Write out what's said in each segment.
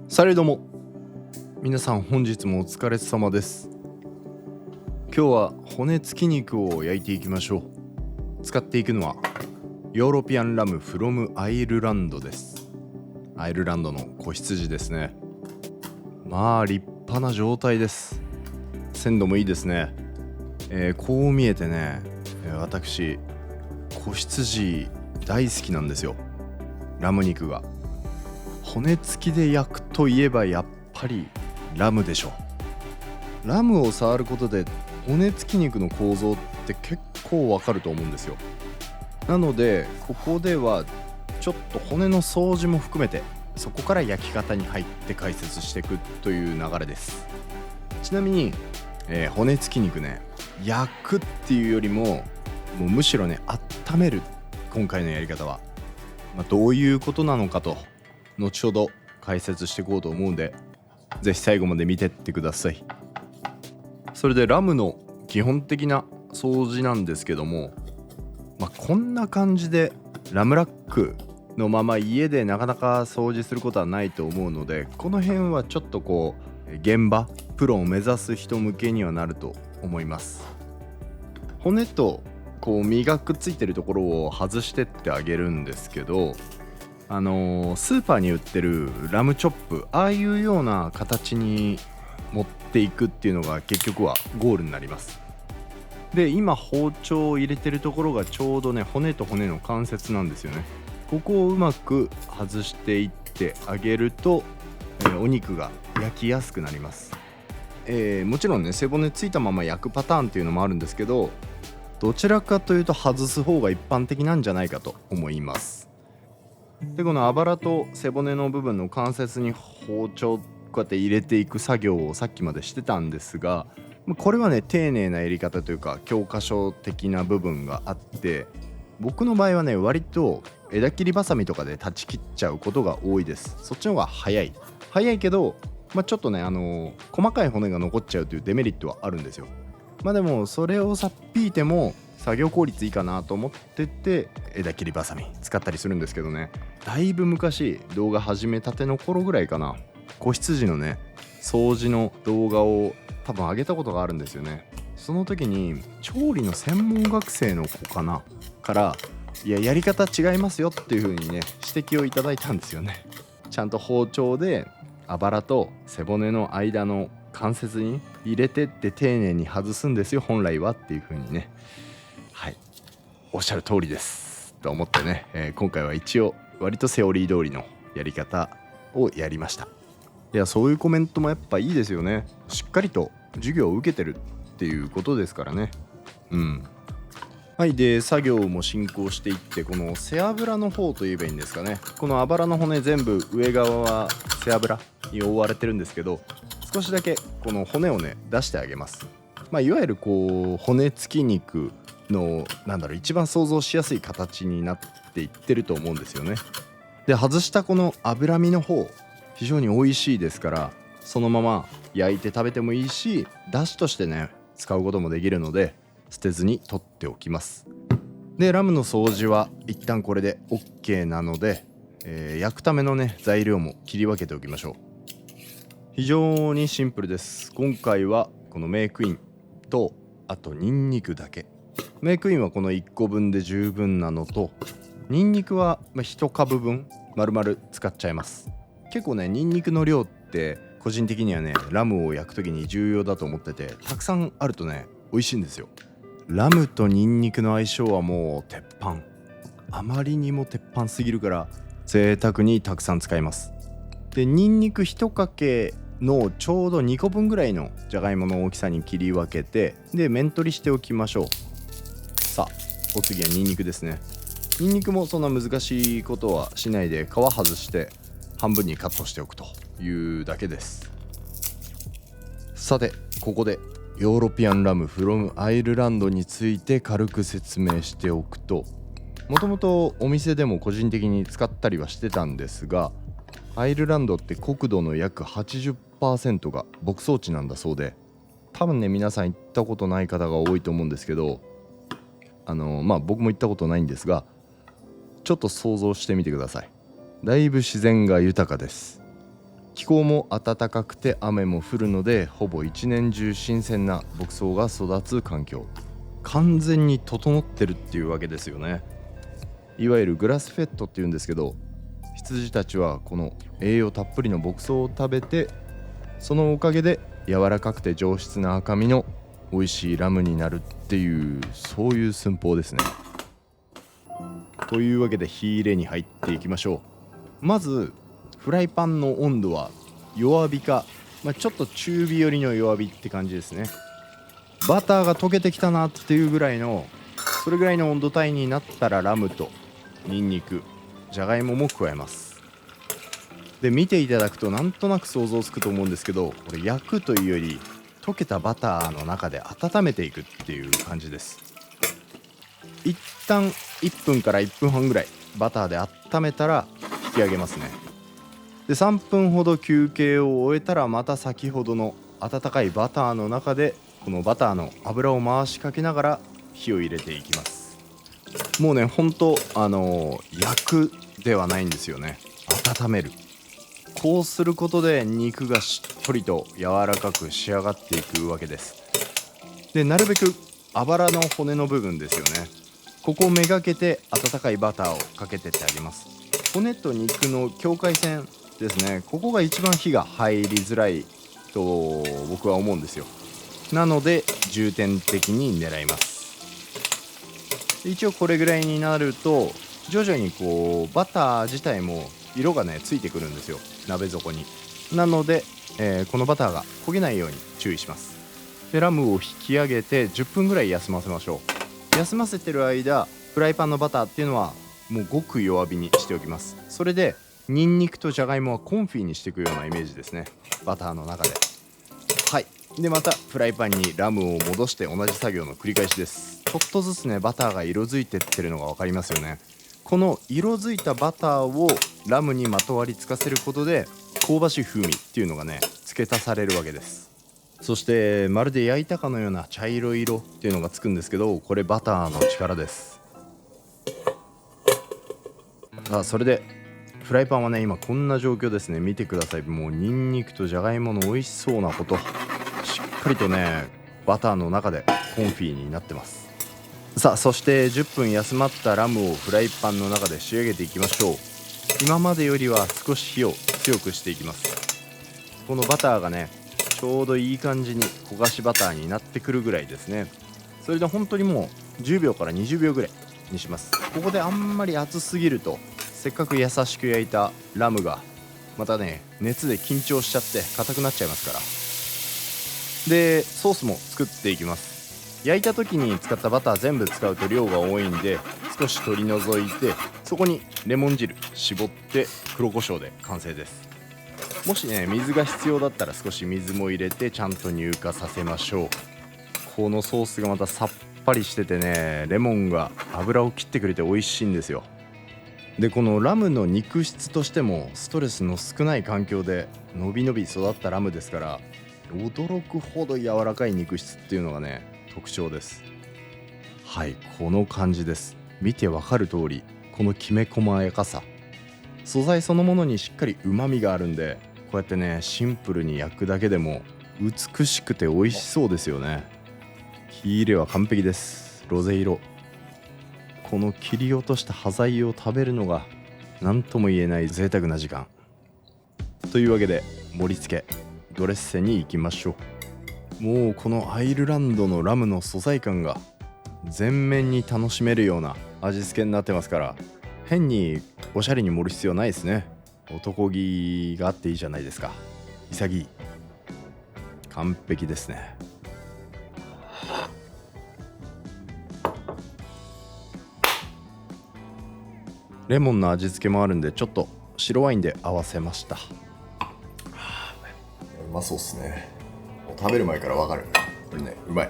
されども皆さん、本日もお疲れ様です。今日は骨付き肉を焼いていきましょう。使っていくのはヨーロピアンラムフロムアイルランドです。アイルランドの子羊ですね。まあ立派な状態です。鮮度もいいですね。こう見えてね、私子羊大好きなんですよ。ラム肉が骨付きで焼くといえばやっぱりラムでしょ。ラムを触ることで骨付き肉の構造って結構わかると思うんですよ。なのでここではちょっと骨の掃除も含めてそこから焼き方に入って解説していくという流れです。ちなみに、骨付き肉ね、焼くっていうよりもむしろね、温める。今回のやり方は、どういうことなのかと後ほど解説していこうと思うんで、ぜひ最後まで見てってください。それでラムの基本的な掃除なんですけども、こんな感じでラムラックのまま家でなかなか掃除することはないと思うので、この辺はちょっと現場プロを目指す人向けにはなると思います。骨と身がくっついてるところを外してってあげるんですけど、スーパーに売ってるラムチョップ、ああいうような形に持っていくっていうのが結局はゴールになります。で、今包丁を入れてるところがちょうどね、骨と骨の関節なんですよね。ここをうまく外していってあげると、お肉が焼きやすくなります。もちろんね、背骨ついたまま焼くパターンっていうのもあるんですけど、どちらかというと外す方が一般的なんじゃないかと思います。で、このあばらと背骨の部分の関節に包丁こうやって入れていく作業をさっきまでしてたんですが、これはね、丁寧なやり方というか教科書的な部分があって、僕の場合はね、割と枝切りバサミとかで断ち切っちゃうことが多いです。そっちの方が早いけど、ちょっとね、細かい骨が残っちゃうというデメリットはあるんですよ。でもそれをさっぴいても作業効率いいかなと思ってて枝切りバサミ使ったりするんですけどね、だいぶ昔動画始めたての頃ぐらいかな、子羊のね掃除の動画を多分上げたことがあるんですよね。その時に調理の専門学生の子かなからやり方違いますよっていう風にね指摘をいただいたんですよね。ちゃんと包丁であばらと背骨の間の関節に入れてって丁寧に外すんですよ本来はっていう風にね、はい、おっしゃる通りですと思ってね、今回は一応割とセオリー通りのやり方をやりました。いや、そういうコメントもやっぱいいですよね。しっかりと授業を受けてるっていうことですからね。はい。で、作業も進行していって、この背脂の方と言えばいいんですかね、このあばらの骨全部上側は背脂に覆われてるんですけど、少しだけこの骨をね出してあげます。いわゆる骨付き肉の一番想像しやすい形になっていってると思うんですよね。で、外したこの脂身の方非常に美味しいですから、そのまま焼いて食べてもいいし、だしとしてね使うこともできるので捨てずに取っておきます。で、ラムの掃除は一旦これで OK なので、焼くためのね材料も切り分けておきましょう。非常にシンプルです。今回はこのメークインとあとニンニクだけ。メークインはこの1個分で十分なのと、ニンニクは1株分丸々使っちゃいます。結構ね、ニンニクの量って個人的にはねラムを焼くときに重要だと思ってて、たくさんあるとね美味しいんですよ。ラムとニンニクの相性はもう鉄板。あまりにも鉄板すぎるから贅沢にたくさん使います。で、ニンニク1かけのちょうど2個分ぐらいのじゃがいもの大きさに切り分けて、で面取りしておきましょう。さあ、お次はニンニクですね。ニンニクもそんな難しいことはしないで、皮外して半分にカットしておくというだけです。さて、ここでヨーロピアンラムフロムアイルランドについて軽く説明しておくと、もともとお店でも個人的に使ったりはしてたんですが、アイルランドって国土の約 80% が牧草地なんだそうで、多分ね皆さん行ったことない方が多いと思うんですけど、僕も行ったことないんですが、ちょっと想像してみてください。だいぶ自然が豊かです。気候も暖かくて雨も降るので、ほぼ一年中新鮮な牧草が育つ環境、完全に整ってるっていうわけですよね。いわゆるグラスフェッドっていうんですけど、羊たちはこの栄養たっぷりの牧草を食べて、そのおかげで柔らかくて上質な赤身の美味しいラムになるっていう、そういう寸法ですね。というわけで火入れに入っていきましょう。まずフライパンの温度は弱火か、ちょっと中火寄りの弱火って感じですね。バターが溶けてきたなっていうぐらいの、それぐらいの温度帯になったらラムとニンニク、じゃがいもも加えます。で見ていただくとなんとなく想像つくと思うんですけど、これ焼くというより溶けたバターの中で温めていくっていう感じです。一旦1分から1分半ぐらいバターで温めたら引き上げますね。で3分ほど休憩を終えたら、また先ほどの温かいバターの中でこのバターの油を回しかけながら火を入れていきます。もうね、ほんと焼くではないんですよね。温める。こうすることで肉がしっとりと柔らかく仕上がっていくわけです。でなるべくあばらの骨の部分ですよね、ここをめがけて温かいバターをかけてってあげます。骨と肉の境界線ですね、ここが一番火が入りづらいと僕は思うんですよ。なので重点的に狙います。一応これぐらいになると徐々にこうバター自体も色がねついてくるんですよ、鍋底に。なので、このバターが焦げないように注意します。でラムを引き上げて10分ぐらい休ませましょう。休ませてる間、フライパンのバターっていうのはもうごく弱火にしておきます。それでニンニクとじゃがいもはコンフィにしていくようなイメージですね、バターの中で。はい。でまたフライパンにラムを戻して同じ作業の繰り返しです。ちょっとずつねバターが色づいてってるのが分かりますよね。この色づいたバターをラムにまとわりつかせることで香ばしい風味っていうのがね付け足されるわけです。そしてまるで焼いたかのような茶色い色っていうのがつくんですけど、これバターの力です。それでフライパンはね今こんな状況ですね。見てください。もうニンニクとじゃがいもの美味しそうなこと、しっかりとねバターの中でコンフィになってます。そして10分休まったラムをフライパンの中で仕上げていきましょう。今までよりは少し火を強くしていきます。このバターがねちょうどいい感じに焦がしバターになってくるぐらいですね。それで本当にもう10秒から20秒ぐらいにします。ここであんまり熱すぎるとせっかく優しく焼いたラムがまたね熱で緊張しちゃって硬くなっちゃいますから。でソースも作っていきます。焼いた時に使ったバター全部使うと量が多いんで少し取り除いて、そこにレモン汁絞って黒胡椒で完成です。もしね水が必要だったら少し水も入れてちゃんと乳化させましょう。このソースがまたさっぱりしててね、レモンが油を切ってくれて美味しいんですよ。でこのラムの肉質としてもストレスの少ない環境でのびのび育ったラムですから、驚くほど柔らかい肉質っていうのがね特徴です。はい、この感じです。見てわかる通りこのきめ細やかさ、素材そのものにしっかり旨味があるんで、こうやってねシンプルに焼くだけでも美しくて美味しそうですよね。火入れは完璧です。ロゼ色、この切り落とした端材を食べるのが何とも言えない贅沢な時間というわけで、盛り付けドレッセに行きましょう。もうこのアイルランドのラムの素材感が全面に楽しめるような味付けになってますから、変におしゃれに盛る必要ないですね。男気があっていいじゃないですか。潔い、完璧ですね。レモンの味付けもあるんでちょっと白ワインで合わせました。うまそうっすね。食べる前からわかる。これねうまい。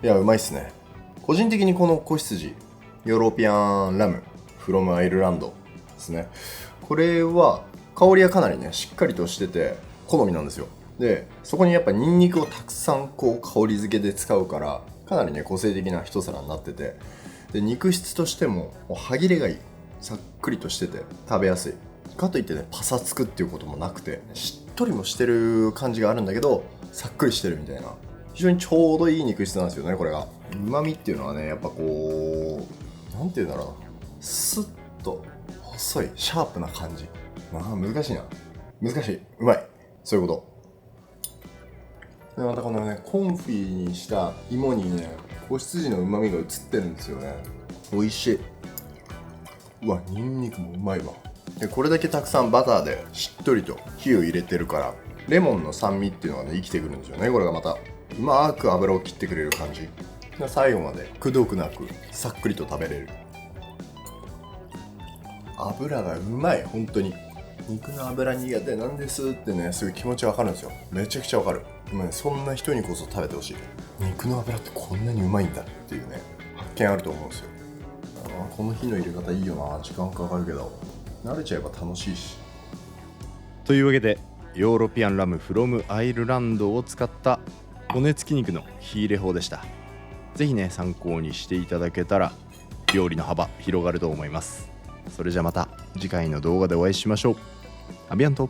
いやうまいっすね。個人的にこの子羊ヨーロピアンラムフロムアイルランドですね。これは香りはかなりねしっかりとしてて好みなんですよ。でそこにやっぱニンニクをたくさんこう香り付けで使うからかなりね個性的な一皿になってて、で肉質としても歯切れがいい、さっくりとしてて食べやすいかといってねパサつくっていうこともなくて、しっとりもしてる感じがあるんだけどさっくりしてるみたいな、非常にちょうどいい肉質なんですよね。これが旨味っていうのはねやっぱこうなんていうんだろうな、スッと細いシャープな感じ。難しいな、難しい、うまい、そういうことで。またこのねコンフィにした芋にね子羊の旨味が移ってるんですよね。美味しい。うわ、ニンニクもうまいわ。でこれだけたくさんバターでしっとりと火を入れてるからレモンの酸味っていうのがね生きてくるんですよね。これがまたうまく油を切ってくれる感じ。最後までくどくなくさっくりと食べれる。油がうまい。本当に肉の油苦手なんですってねすぐ気持ちわかるんですよ。めちゃくちゃわかる。ね、そんな人にこそ食べてほしい。肉の油ってこんなにうまいんだっていうね発見あると思うんですよ。この火の入れ方いいよな。時間かかるけど慣れちゃえば楽しいし。というわけでヨーロピアンラムフロムアイルランドを使った骨付き肉の火入れ法でした。ぜひね参考にしていただけたら料理の幅広がると思います。それじゃまた次回の動画でお会いしましょう。アビアント。